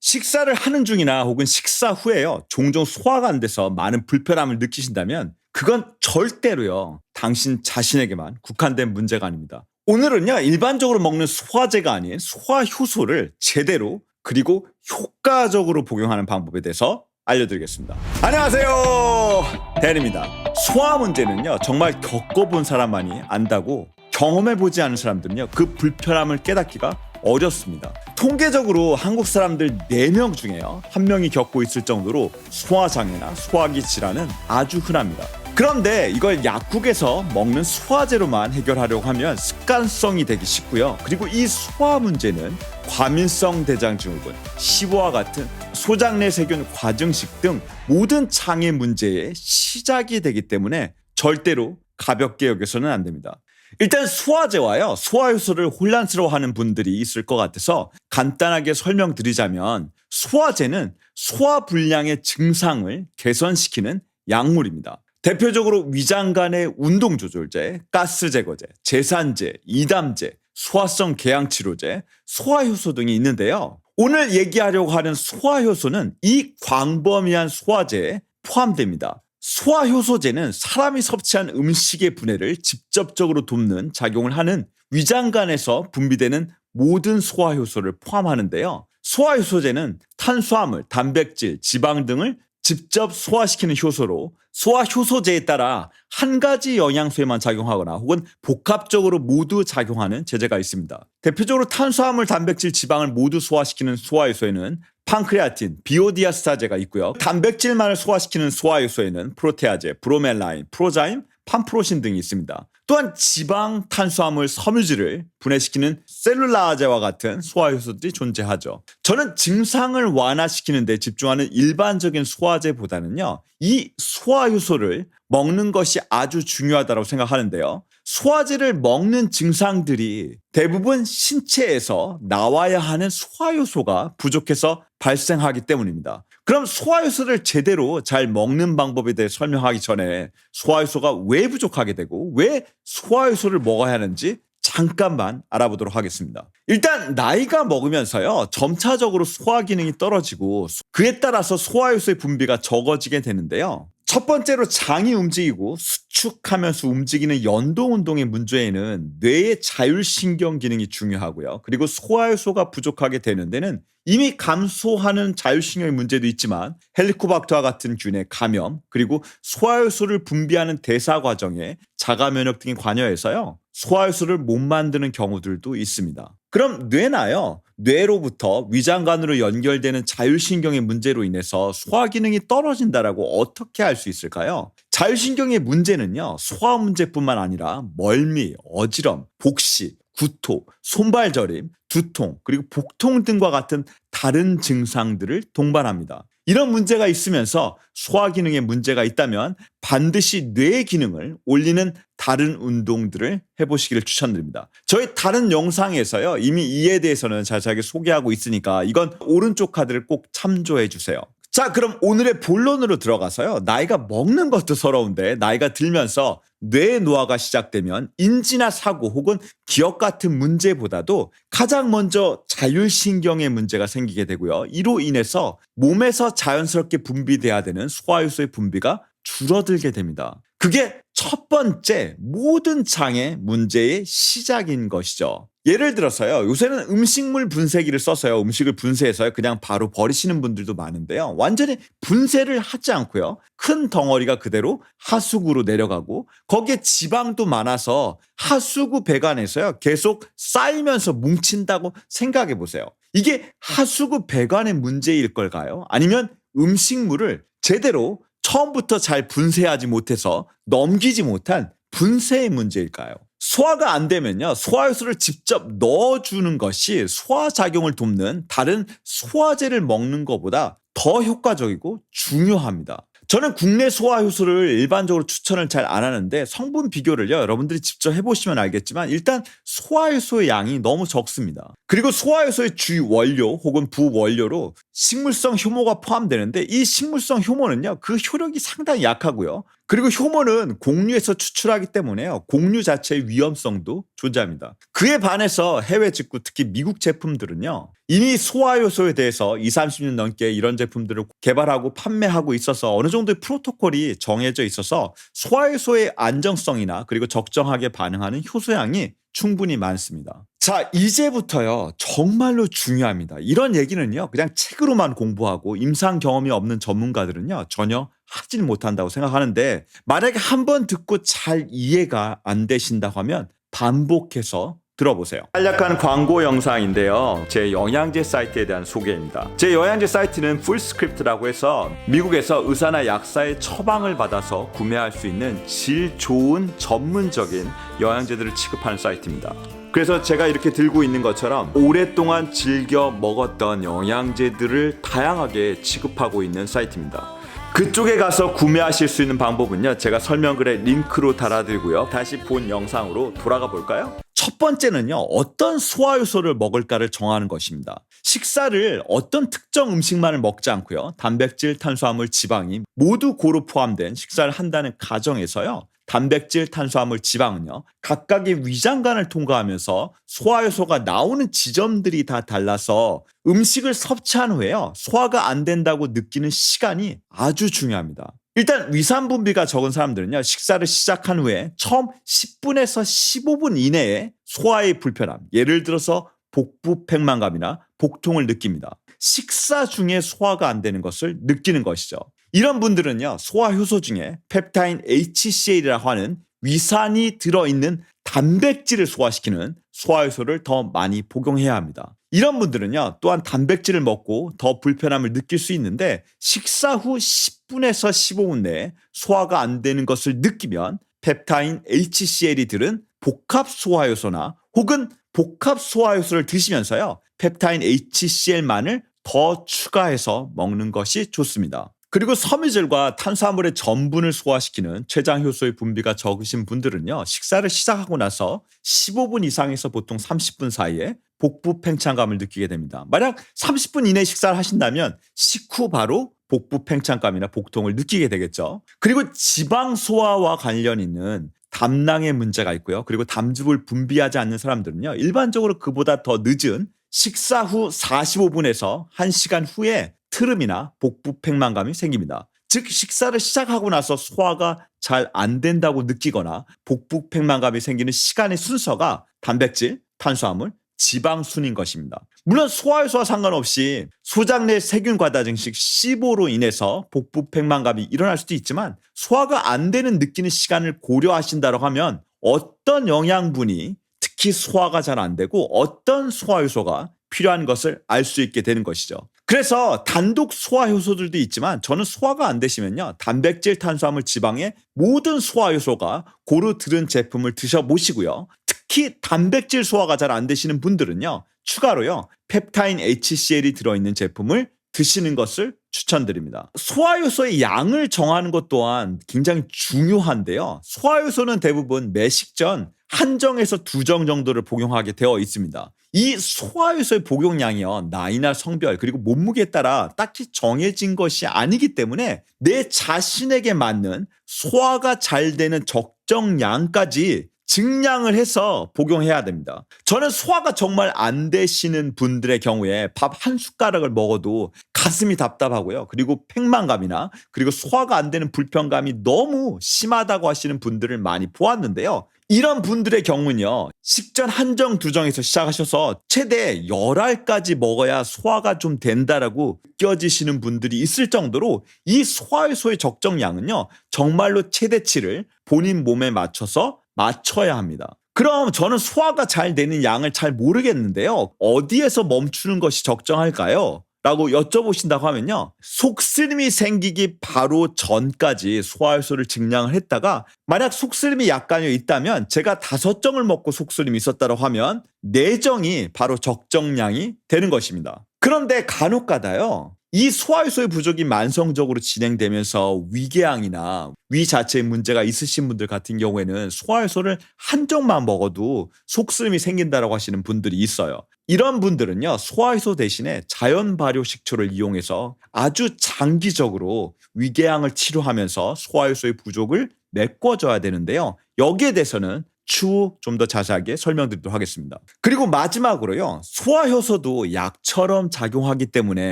식사를 하는 중이나 혹은 식사 후에요. 종종 소화가 안 돼서 많은 불편함을 느끼신다면 그건 절대로요. 당신 자신에게만 국한된 문제가 아닙니다. 오늘은요. 일반적으로 먹는 소화제가 아닌 소화효소를 제대로 그리고 효과적으로 복용하는 방법에 대해서 알려드리겠습니다. 안녕하세요. 댄입니다. 소화 문제는요. 정말 겪어본 사람만이 안다고 경험해보지 않은 사람들은요. 그 불편함을 깨닫기가 어렵습니다. 통계적으로 한국 사람들 4명 중에요 1명이 겪고 있을 정도로 소화장애나 소화기 질환은 아주 흔합니다. 그런데 이걸 약국에서 먹는 소화제로만 해결하려고 하면 습관성이 되기 쉽고요. 그리고 이 소화 문제는 과민성 대장증후군, 시보와 같은 소장내 세균 과증식 등 모든 장애 문제의 시작이 되기 때문에 절대로 가볍게 여겨서는 안 됩니다. 일단 소화제와요 소화효소를 혼란스러워하는 분들이 있을 것 같아서 간단하게 설명드리자면 소화제는 소화불량의 증상을 개선시키는 약물입니다. 대표적으로 위장간의 운동조절제, 가스제거제, 제산제, 이담제, 소화성 궤양치료제, 소화효소 등이 있는데요. 오늘 얘기하려고 하는 소화효소는 이 광범위한 소화제에 포함됩니다. 소화효소제는 사람이 섭취한 음식의 분해를 직접적으로 돕는 작용을 하는 위장간에서 분비되는 모든 소화효소를 포함하는데요. 소화효소제는 탄수화물, 단백질, 지방 등을 직접 소화시키는 효소로 소화효소제에 따라 한 가지 영양소에만 작용하거나 혹은 복합적으로 모두 작용하는 제제가 있습니다. 대표적으로 탄수화물, 단백질, 지방을 모두 소화시키는 소화효소에는 판크레아틴, 비오디아스타제가 있고요. 단백질만을 소화시키는 소화효소에는 프로테아제, 브로멜라인, 프로자임, 판프로신 등이 있습니다. 또한 지방, 탄수화물, 섬유질을 분해시키는 셀룰라제와 같은 소화효소들이 존재하죠. 저는 증상을 완화시키는 데 집중하는 일반적인 소화제보다는요. 이 소화효소를 먹는 것이 아주 중요하다고 생각하는데요. 소화제를 먹는 증상들이 대부분 신체에서 나와야 하는 소화효소가 부족해서 발생하기 때문입니다. 그럼 소화효소를 제대로 잘 먹는 방법에 대해 설명하기 전에 소화효소가 왜 부족하게 되고 왜 소화효소를 먹어야 하는지 잠깐만 알아보도록 하겠습니다. 일단 나이가 먹으면서요 점차적으로 소화 기능이 떨어지고 그에 따라서 소화효소의 분비가 적어지게 되는데요. 첫 번째로 장이 움직이고 수축하면서 움직이는 연동 운동의 문제에는 뇌의 자율신경 기능이 중요하고요. 그리고 소화효소가 부족하게 되는 데는 이미 감소하는 자율신경의 문제도 있지만 헬리코박터와 같은 균의 감염 그리고 소화효소를 분비하는 대사 과정에 자가면역 등이 관여해서요. 소화효소를 못 만드는 경우들도 있습니다. 그럼 뇌나요. 뇌로부터 위장관으로 연결되는 자율신경의 문제로 인해서 소화 기능이 떨어진다라고 어떻게 알 수 있을까요? 자율신경의 문제는요. 소화 문제뿐만 아니라 멀미, 어지럼, 복시, 구토, 손발 저림, 두통, 그리고 복통 등과 같은 다른 증상들을 동반합니다. 이런 문제가 있으면서 소화 기능에 문제가 있다면 반드시 뇌 기능을 올리는 다른 운동들을 해보시기를 추천드립니다. 저희 다른 영상에서요. 이미 이에 대해서는 자세하게 소개하고 있으니까 이건 오른쪽 카드를 꼭 참조해 주세요. 자, 그럼 오늘의 본론으로 들어가서요. 나이가 먹는 것도 서러운데 나이가 들면서 뇌 노화가 시작되면 인지나 사고 혹은 기억 같은 문제보다도 가장 먼저 자율신경의 문제가 생기게 되고요. 이로 인해서 몸에서 자연스럽게 분비돼야 되는 소화효소의 분비가 줄어들게 됩니다. 그게 첫 번째 모든 장애 문제의 시작인 것이죠. 예를 들어서요. 요새는 음식물 분쇄기를 써서요. 음식을 분쇄해서요. 그냥 바로 버리시는 분들도 많은데요. 완전히 분쇄를 하지 않고요. 큰 덩어리가 그대로 하수구로 내려가고 거기에 지방도 많아서 하수구 배관에서요. 계속 쌓이면서 뭉친다고 생각해 보세요. 이게 하수구 배관의 문제일 걸까요? 아니면 음식물을 제대로 처음부터 잘 분쇄하지 못해서 넘기지 못한 분쇄의 문제일까요? 소화가 안 되면요. 소화효소를 직접 넣어주는 것이 소화작용을 돕는 다른 소화제를 먹는 것보다 더 효과적이고 중요합니다. 저는 국내 소화효소를 일반적으로 추천을 잘 안 하는데 성분 비교를요. 여러분들이 직접 해보시면 알겠지만 일단 소화효소의 양이 너무 적습니다. 그리고 소화효소의 주 원료 혹은 부원료로 식물성 효모가 포함되는데 이 식물성 효모는요, 그 효력이 상당히 약하고요. 그리고 효모는 곡류에서 추출하기 때문에요, 곡류 자체의 위험성도 존재합니다. 그에 반해서 해외 직구, 특히 미국 제품들은요, 이미 소화효소에 대해서 20, 30년 넘게 이런 제품들을 개발하고 판매하고 있어서 어느 정도의 프로토콜이 정해져 있어서 소화효소의 안정성이나 그리고 적정하게 반응하는 효소량이 충분히 많습니다. 자, 이제부터요, 정말로 중요합니다. 이런 얘기는요, 그냥 책으로만 공부하고 임상 경험이 없는 전문가들은요, 전혀 하질 못한다고 생각하는데, 만약에 한번 듣고 잘 이해가 안 되신다고 하면 반복해서 들어보세요. 간략한 광고 영상인데요, 제 영양제 사이트에 대한 소개입니다. 제 영양제 사이트는 풀스크립트라고 해서 미국에서 의사나 약사의 처방을 받아서 구매할 수 있는 질 좋은 전문적인 영양제들을 취급하는 사이트입니다. 그래서 제가 이렇게 들고 있는 것처럼 오랫동안 즐겨 먹었던 영양제들을 다양하게 취급하고 있는 사이트입니다. 그쪽에 가서 구매하실 수 있는 방법은요, 제가 설명글에 링크로 달아드리고요. 다시 본 영상으로 돌아가 볼까요? 첫 번째는요, 어떤 소화효소를 먹을까를 정하는 것입니다. 식사를 어떤 특정 음식만을 먹지 않고요, 단백질, 탄수화물, 지방이 모두 고루 포함된 식사를 한다는 가정에서요, 단백질, 탄수화물, 지방은요, 각각의 위장관을 통과하면서 소화효소가 나오는 지점들이 다 달라서 음식을 섭취한 후에요, 소화가 안 된다고 느끼는 시간이 아주 중요합니다. 일단 위산분비가 적은 사람들은요, 식사를 시작한 후에 처음 10분에서 15분 이내에 소화의 불편함, 예를 들어서 복부 팽만감이나 복통을 느낍니다. 식사 중에 소화가 안 되는 것을 느끼는 것이죠. 이런 분들은요, 소화효소 중에 펩타인 HCl이라고 하는 위산이 들어있는 단백질을 소화시키는 소화효소를 더 많이 복용해야 합니다. 이런 분들은요, 또한 단백질을 먹고 더 불편함을 느낄 수 있는데, 식사 후 10분에서 15분 내에 소화가 안 되는 것을 느끼면 펩타인 HCl이 들은 복합 소화효소나 혹은 복합 소화효소를 드시면서요, 펩타인 HCl만을 더 추가해서 먹는 것이 좋습니다. 그리고 섬유질과 탄수화물의 전분을 소화시키는 췌장효소의 분비가 적으신 분들은요, 식사를 시작하고 나서 15분 이상에서 보통 30분 사이에 복부 팽창감을 느끼게 됩니다. 만약 30분 이내 식사를 하신다면 식후 바로 복부 팽창감이나 복통을 느끼게 되겠죠. 그리고 지방 소화와 관련 있는 담낭에 문제가 있고요. 그리고 담즙을 분비하지 않는 사람들은요, 일반적으로 그보다 더 늦은 식사 후 45분에서 1시간 후에 트름이나 복부 팽만감이 생깁니다. 즉, 식사를 시작하고 나서 소화가 잘 안 된다고 느끼거나 복부 팽만감이 생기는 시간의 순서가 단백질, 탄수화물, 지방 순인 것입니다. 물론 소화효소와 상관없이 소장 내 세균 과다 증식 시보로 인해서 복부 팽만감이 일어날 수도 있지만, 소화가 안 되는 느끼는 시간을 고려하신다고 하면 어떤 영양분이 특히 소화가 잘 안 되고 어떤 소화효소가 필요한 것을 알 수 있게 되는 것이죠. 그래서 단독 소화효소들도 있지만, 저는 소화가 안 되시면요, 단백질, 탄수화물, 지방의 모든 소화효소가 고루 들은 제품을 드셔보시고요. 특히 단백질 소화가 잘 안 되시는 분들은요, 추가로요, 펩타인 HCl이 들어있는 제품을 드시는 것을 추천드립니다. 소화효소의 양을 정하는 것 또한 굉장히 중요한데요, 소화효소는 대부분 매식전 한정에서 2정 정도를 복용하게 되어 있습니다. 이 소화효소의 복용량이요, 나이나 성별 그리고 몸무게에 따라 딱히 정해진 것이 아니기 때문에 내 자신에게 맞는 소화가 잘 되는 적정량까지 증량을 해서 복용해야 됩니다. 저는 소화가 정말 안 되시는 분들의 경우에 밥 한 숟가락을 먹어도 가슴이 답답하고요, 그리고 팽만감이나 그리고 소화가 안 되는 불편감이 너무 심하다고 하시는 분들을 많이 보았는데요, 이런 분들의 경우는요, 식전 한정 2정에서 시작하셔서 최대 10알까지 먹어야 소화가 좀 된다라고 느껴지시는 분들이 있을 정도로 이 소화효소의 적정량은요, 정말로 최대치를 본인 몸에 맞춰야 합니다. 그럼 저는 소화가 잘 되는 양을 잘 모르겠는데요, 어디에서 멈추는 것이 적정할까요? 라고 여쭤보신다고 하면요, 속쓰림이 생기기 바로 전까지 소화효소를 증량을 했다가, 만약 속쓰림이 약간이 있다면 제가 5정을 먹고 속쓰림이 있었다고 하면 4정이 바로 적정량이 되는 것입니다. 그런데 간혹가다요, 이 소화효소의 부족이 만성적으로 진행되면서 위궤양이나 위 자체에 문제가 있으신 분들 같은 경우에는 소화효소를 한쪽만 먹어도 속쓰림이 생긴다라고 하시는 분들이 있어요. 이런 분들은요, 소화효소 대신에 자연 발효 식초를 이용해서 아주 장기적으로 위궤양을 치료하면서 소화효소의 부족을 메꿔줘야 되는데요. 여기에 대해서는 추후 좀 더 자세하게 설명드리도록 하겠습니다. 그리고 마지막으로요, 소화효소도 약처럼 작용하기 때문에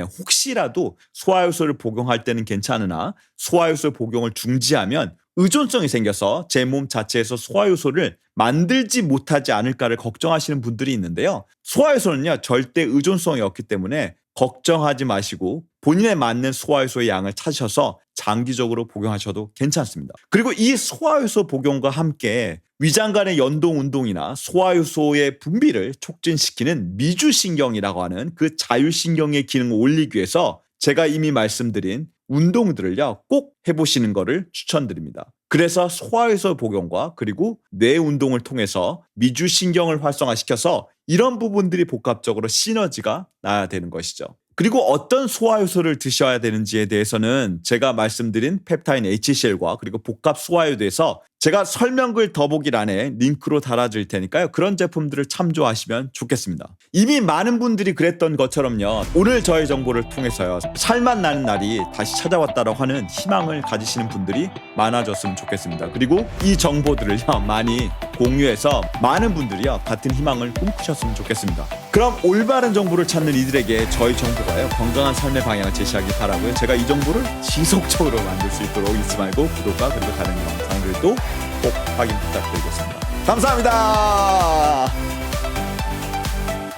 혹시라도 소화효소를 복용할 때는 괜찮으나 소화효소 복용을 중지하면 의존성이 생겨서 제 몸 자체에서 소화효소를 만들지 못하지 않을까를 걱정하시는 분들이 있는데요. 소화효소는요, 절대 의존성이 없기 때문에 걱정하지 마시고 본인에 맞는 소화효소의 양을 찾으셔서 장기적으로 복용하셔도 괜찮습니다. 그리고 이 소화효소 복용과 함께 위장 간의 연동 운동이나 소화효소의 분비를 촉진시키는 미주신경이라고 하는 그 자율신경의 기능을 올리기 위해서 제가 이미 말씀드린 운동들을요, 꼭 해보시는 것을 추천드립니다. 그래서 소화효소 복용과 그리고 뇌 운동을 통해서 미주신경을 활성화시켜서 이런 부분들이 복합적으로 시너지가 나야 되는 것이죠. 그리고 어떤 소화효소를 드셔야 되는지에 대해서는 제가 말씀드린 펩타인 HCl과 그리고 복합 소화효도에서 제가 설명글 더보기란에 링크로 달아줄 테니까요. 그런 제품들을 참조하시면 좋겠습니다. 이미 많은 분들이 그랬던 것처럼요. 오늘 저의 정보를 통해서요. 살만 나는 날이 다시 찾아왔다고 하는 희망을 가지시는 분들이 많아졌으면 좋겠습니다. 그리고 이 정보들을요. 많이 공유해서 많은 분들이요. 같은 희망을 꿈꾸셨으면 좋겠습니다. 그럼 올바른 정보를 찾는 이들에게 저희 정보가요. 건강한 삶의 방향을 제시하기 바라고요. 제가 이 정보를 지속적으로 만들 수 있도록 잊지 말고 구독과 그리고 다른 영상들도 꼭 확인 부탁드리겠습니다. 감사합니다.